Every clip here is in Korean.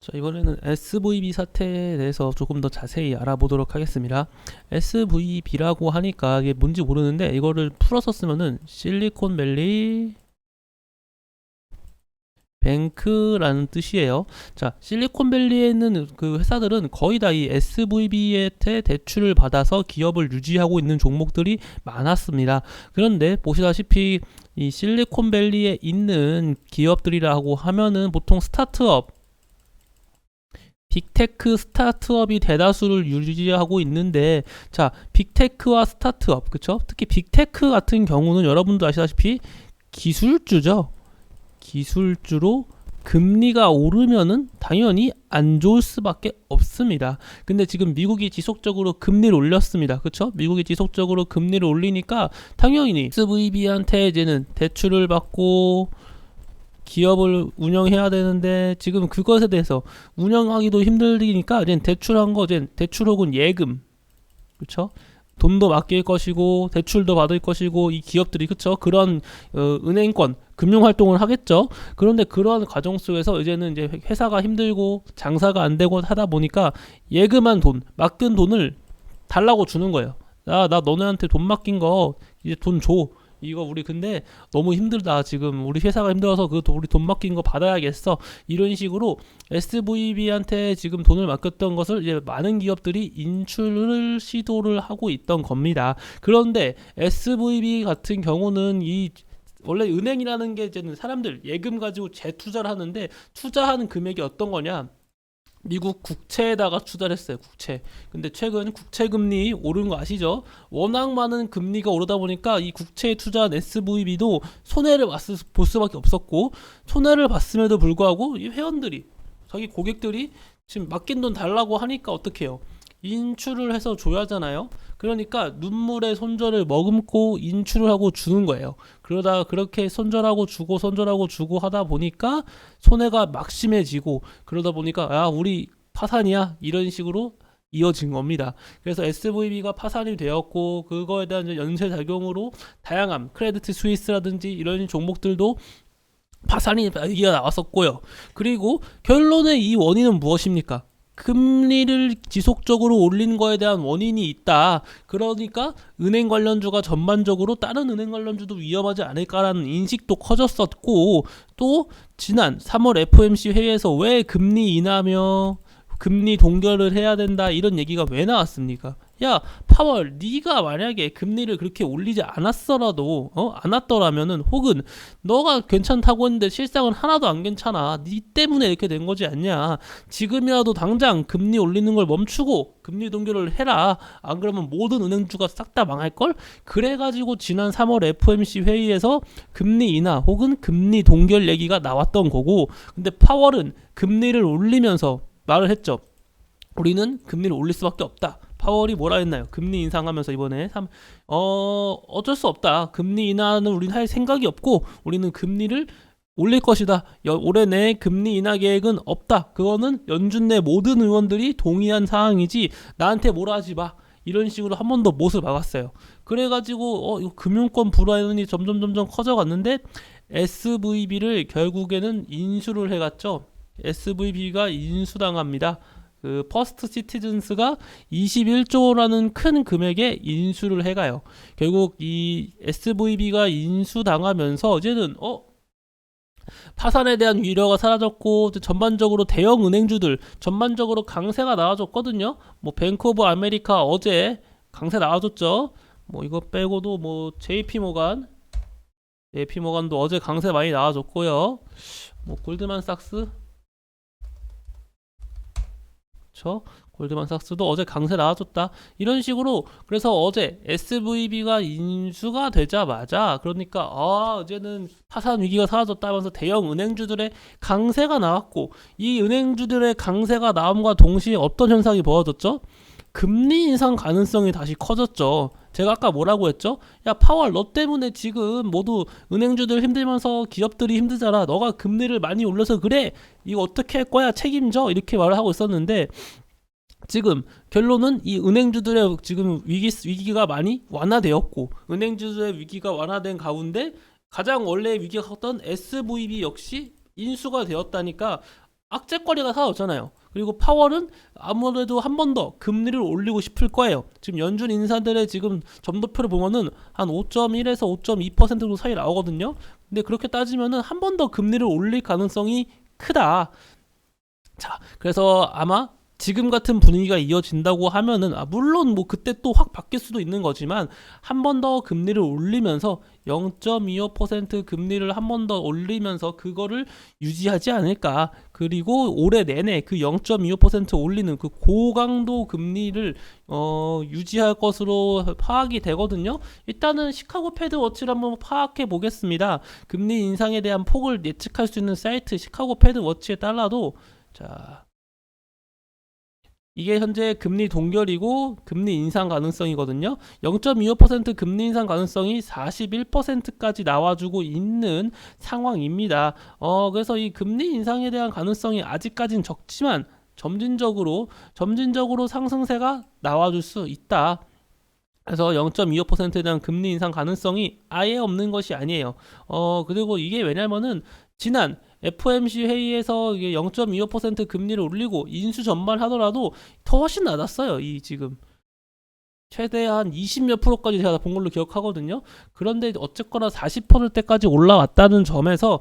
자, 이번에는 SVB 사태에 대해서 조금 더 자세히 알아보도록 하겠습니다. SVB라고 하니까 이게 뭔지 모르는데 이거를 풀어서 쓰면은 실리콘밸리 뱅크라는 뜻이에요. 자, 실리콘밸리에 있는 그 회사들은 거의 다 이 SVB한테 대출을 받아서 기업을 유지하고 있는 종목들이 많았습니다. 그런데 보시다시피 이 실리콘밸리에 있는 기업들이라고 하면은 보통 스타트업, 빅테크 스타트업이 대다수를 유지하고 있는데, 자, 빅테크와 스타트업, 그쵸? 특히 빅테크 같은 경우는 여러분도 아시다시피 기술주죠. 기술주로 금리가 오르면은 당연히 안 좋을 수밖에 없습니다. 근데 지금 미국이 지속적으로 금리를 올렸습니다. 그쵸? 미국이 지속적으로 금리를 올리니까 당연히 SVB한테 이제는 대출을 받고 기업을 운영해야 되는데, 지금 그것에 대해서 운영하기도 힘들니까 이제 대출한 거, 이제 대출 혹은 예금, 그렇죠? 돈도 맡길 것이고 대출도 받을 것이고 이 기업들이, 그쵸, 그런 은행권 금융 활동을 하겠죠. 그런데 그러한 과정 속에서 이제는 이제 회사가 힘들고 장사가 안 되고 하다 보니까 예금한 돈, 맡긴 돈을 달라고 주는 거예요. 나 너네한테 돈 맡긴 거 이제 돈 줘. 이거 우리 근데 너무 힘들다. 지금 우리 회사가 힘들어서 우리 돈 맡긴 거 받아야겠어. 이런 식으로 SVB한테 지금 돈을 맡겼던 것을 이제 많은 기업들이 인출을 시도를 하고 있던 겁니다. 그런데 SVB 같은 경우는 이 원래 은행이라는 게 이제는 사람들 예금 가지고 재투자를 하는데, 투자하는 금액이 어떤 거냐? 미국 국채에다가 투자를 했어요. 국채. 근데 최근 국채 금리 오른 거 아시죠? 워낙 많은 금리가 오르다 보니까 이 국채에 투자한 SVB도 손해를 볼 수밖에 없었고, 손해를 봤음에도 불구하고 이 회원들이, 자기 고객들이 지금 맡긴 돈 달라고 하니까 어떻게 해요? 인출을 해서 줘야 하잖아요. 그러니까 눈물의 손절을 머금고 인출을 하고 주는 거예요. 그러다 그렇게 손절하고 주고 하다 보니까 손해가 막심해지고, 그러다 보니까 야, 우리 파산이야, 이런 식으로 이어진 겁니다. 그래서 SVB가 파산이 되었고, 그거에 대한 연쇄 작용으로 다양한 크레디트 스위스라든지 이런 종목들도 파산이 얘기가 나왔었고요. 그리고 결론의 이 원인은 무엇입니까? 금리를 지속적으로 올린 거에 대한 원인이 있다. 그러니까 은행 관련주가 전반적으로 다른 은행 관련주도 위험하지 않을까라는 인식도 커졌었고, 또 지난 3월 FOMC 회의에서 왜 금리 인하며 금리 동결을 해야 된다, 이런 얘기가 왜 나왔습니까? 야, 파월, 네가 만약에 금리를 그렇게 올리지 않았더라도, 않았더라면은, 혹은 너가 괜찮다고 했는데 실상은 하나도 안 괜찮아, 네 때문에 이렇게 된 거지 않냐? 지금이라도 당장 금리 올리는 걸 멈추고 금리 동결을 해라. 안 그러면 모든 은행주가 싹 다 망할걸? 그래가지고 지난 3월 FOMC 회의에서 금리 인하 혹은 금리 동결 얘기가 나왔던 거고, 근데 파월은 금리를 올리면서 말을 했죠. 우리는 금리를 올릴 수밖에 없다. 파월이 뭐라 했나요? 금리 인상하면서 이번에 어쩔 수 없다. 금리 인하는 우리는 할 생각이 없고 우리는 금리를 올릴 것이다. 올해 내 금리 인하 계획은 없다. 그거는 연준 내 모든 의원들이 동의한 사항이지 나한테 뭐라 하지 마. 이런 식으로 한 번 더 못을 박았어요. 그래가지고 이거 금융권 불안이 점점 커져갔는데, SVB를 결국에는 인수를 해갔죠. SVB가 인수당합니다. 그 퍼스트 시티즌스가 21조라는 큰 금액의 인수를 해가요. 결국 이 SVB가 인수당하면서 이제는 파산에 대한 위력가 사라졌고, 전반적으로 대형 은행주들 전반적으로 강세가 나와줬거든요. 뭐 뱅크 오브 아메리카 어제 강세 나와줬죠. 뭐 이거 빼고도 뭐 JP모간도 어제 강세 많이 나와줬고요. 뭐 골드만삭스, 그쵸? 골드만삭스도 어제 강세 나와줬다. 이런 식으로, 그래서 어제 SVB가 인수가 되자마자, 그러니까 이제는 파산 위기가 사라졌다 하면서 대형 은행주들의 강세가 나왔고, 이 은행주들의 강세가 나옴과 동시에 어떤 현상이 벌어졌죠? 금리 인상 가능성이 다시 커졌죠. 제가 아까 뭐라고 했죠? 야, 파월, 너 때문에 지금 모두 은행주들 힘들면서 기업들이 힘들잖아. 너가 금리를 많이 올려서 그래. 이거 어떻게 할 거야? 책임져. 이렇게 말을 하고 있었는데, 지금 결론은 이 은행주들의 지금 위기가 많이 완화되었고, 은행주들의 위기가 완화된 가운데 가장 원래 위기가 컸던 SVB 역시 인수가 되었다니까, 악재거리가 사라졌잖아요. 그리고 파월은 아무래도 한 번 더 금리를 올리고 싶을 거예요. 지금 연준 인사들의 지금 점도표를 보면은 한 5.1에서 5.2% 정도 사이 나오거든요. 근데 그렇게 따지면은 한 번 더 금리를 올릴 가능성이 크다. 자, 그래서 아마 지금 같은 분위기가 이어진다고 하면은 물론 뭐 그때 또 확 바뀔 수도 있는 거지만 한 번 더 금리를 올리면서 0.25% 금리를 한 번 더 올리면서 그거를 유지하지 않을까. 그리고 올해 내내 그 0.25% 올리는 그 고강도 금리를 유지할 것으로 파악이 되거든요. 일단은 시카고 패드 워치를 한번 파악해 보겠습니다. 금리 인상에 대한 폭을 예측할 수 있는 사이트 시카고 패드 워치에 따라도 자, 이게 현재 금리 동결이고 금리 인상 가능성이거든요. 0.25% 금리 인상 가능성이 41%까지 나와주고 있는 상황입니다. 그래서 이 금리 인상에 대한 가능성이 아직까지는 적지만 점진적으로 상승세가 나와줄 수 있다. 그래서 0.25%에 대한 금리 인상 가능성이 아예 없는 것이 아니에요. 그리고 이게 왜냐면은 지난 FOMC 회의에서 이게 0.25% 금리를 올리고 인수 전망하더라도 더 훨씬 낮았어요. 이 지금 최대한 20몇 프로까지 제가 본 걸로 기억하거든요. 그런데 어쨌거나 40%대까지 올라왔다는 점에서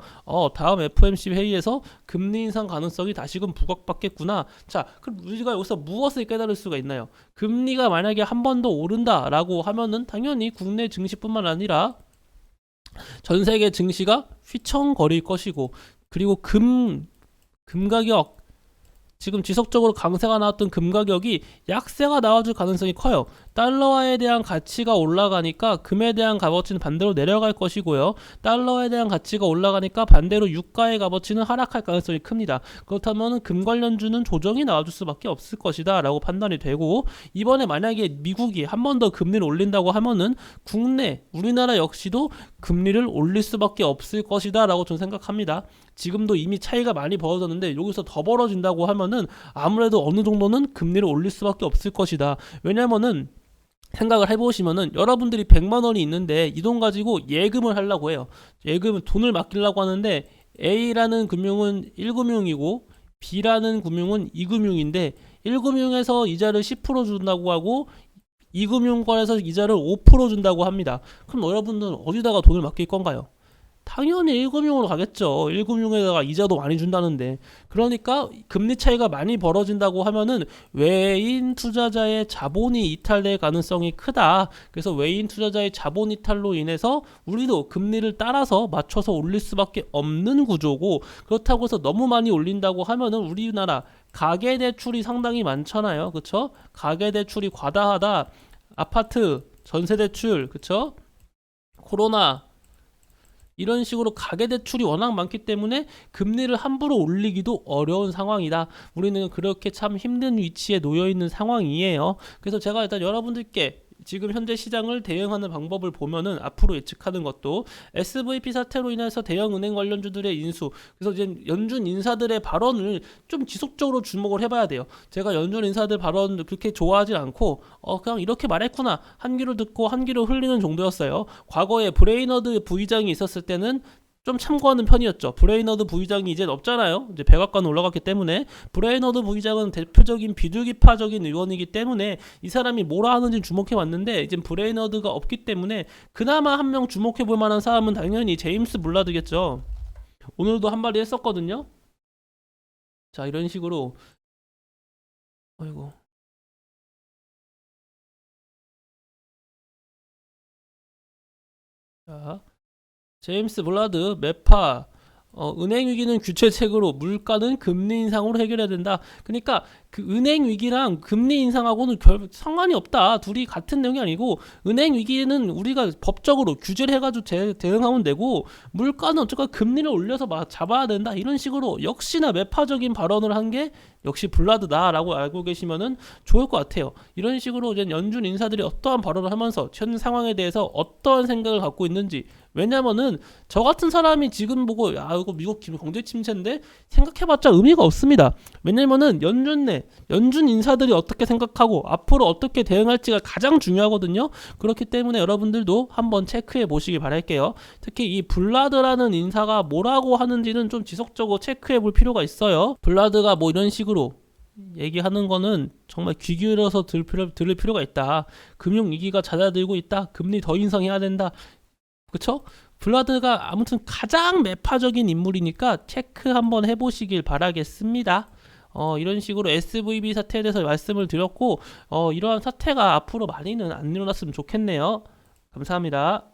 다음 FOMC 회의에서 금리 인상 가능성이 다시금 부각받겠구나. 자, 그럼 우리가 여기서 무엇을 깨달을 수가 있나요? 금리가 만약에 한 번 더 오른다라고 하면은 당연히 국내 증시뿐만 아니라 전 세계 증시가 휘청거릴 것이고, 그리고 금 가격, 지금 지속적으로 강세가 나왔던 금 가격이 약세가 나와줄 가능성이 커요. 달러화에 대한 가치가 올라가니까 금에 대한 값어치는 반대로 내려갈 것이고요. 달러에 대한 가치가 올라가니까 반대로 유가의 값어치는 하락할 가능성이 큽니다. 그렇다면 금 관련주는 조정이 나와줄 수밖에 없을 것이다 라고 판단이 되고, 이번에 만약에 미국이 한 번 더 금리를 올린다고 하면은 국내 우리나라 역시도 금리를 올릴 수밖에 없을 것이다 라고 저는 생각합니다. 지금도 이미 차이가 많이 벌어졌는데 여기서 더 벌어진다고 하면은 아무래도 어느 정도는 금리를 올릴 수밖에 없을 것이다. 왜냐면은 생각을 해보시면은 여러분들이 100만 원이 있는데 이 돈 가지고 예금을 하려고 해요. 예금은 돈을 맡기려고 하는데 A라는 금융은 1금융이고 B라는 금융은 2금융인데 1금융에서 이자를 10% 준다고 하고 2금융권에서 이자를 5% 준다고 합니다. 그럼 여러분들은 어디다가 돈을 맡길 건가요? 당연히 1금융으로 가겠죠. 1금융에다가 이자도 많이 준다는데. 그러니까 금리 차이가 많이 벌어진다고 하면은 외인 투자자의 자본이 이탈될 가능성이 크다. 그래서 외인 투자자의 자본 이탈로 인해서 우리도 금리를 따라서 맞춰서 올릴 수밖에 없는 구조고, 그렇다고 해서 너무 많이 올린다고 하면은 우리나라 가계대출이 상당히 많잖아요. 그쵸? 가계대출이 과다하다. 아파트, 전세대출, 그쵸? 코로나, 이런 식으로 가계대출이 워낙 많기 때문에 금리를 함부로 올리기도 어려운 상황이다. 우리는 그렇게 참 힘든 위치에 놓여 있는 상황이에요. 그래서 제가 일단 여러분들께 지금 현재 시장을 대응하는 방법을 보면은 앞으로 예측하는 것도 SVP 사태로 인해서 대형은행 관련주들의 인수, 그래서 이제 연준 인사들의 발언을 좀 지속적으로 주목을 해봐야 돼요. 제가 연준 인사들 발언 그렇게 좋아하지 않고 그냥 이렇게 말했구나, 한 귀로 듣고 한 귀로 흘리는 정도였어요. 과거에 브레이너드 부의장이 있었을 때는 좀 참고하는 편이었죠. 브레이너드 부의장이 이제 없잖아요. 이제 백악관 올라갔기 때문에. 브레이너드 부의장은 대표적인 비둘기파적인 의원이기 때문에 이 사람이 뭐라 하는지 주목해 왔는데, 이제 브레이너드가 없기 때문에 그나마 한 명 주목해 볼 만한 사람은 당연히 제임스 블라드겠죠. 오늘도 한 마디 했었거든요. 자, 이런 식으로 아이고. 자, 제임스 블라드 매파, 은행 위기는 규제책으로, 물가는 금리 인상으로 해결해야 된다. 그러니까 그 은행 위기랑 금리 인상하고는 별 상관이 없다. 둘이 같은 내용이 아니고, 은행 위기는 우리가 법적으로 규제를 해가지고 대응하면 되고, 물가는 어쨌건 금리를 올려서 잡아야 된다. 이런 식으로 역시나 매파적인 발언을 한 게 역시 블라드다라고 알고 계시면은 좋을 것 같아요. 이런 식으로 이제 연준 인사들이 어떠한 발언을 하면서 현 상황에 대해서 어떠한 생각을 갖고 있는지, 왜냐면은 저 같은 사람이 지금 보고 야 이거 미국 경제 침체인데 생각해봤자 의미가 없습니다. 왜냐면은 연준 인사들이 어떻게 생각하고 앞으로 어떻게 대응할지가 가장 중요하거든요. 그렇기 때문에 여러분들도 한번 체크해 보시기 바랄게요. 특히 이 블라드라는 인사가 뭐라고 하는지는 좀 지속적으로 체크해 볼 필요가 있어요. 블라드가 뭐 이런 식으로 얘기하는 거는 정말 귀 기울여서 들을 필요가 있다. 금융위기가 잦아들고 있다. 금리 더 인상해야 된다. 그쵸? 블라드가 아무튼 가장 매파적인 인물이니까 체크 한번 해보시길 바라겠습니다. 이런 식으로 SVB 사태에 대해서 말씀을 드렸고 이러한 사태가 앞으로 많이는 안 일어났으면 좋겠네요. 감사합니다.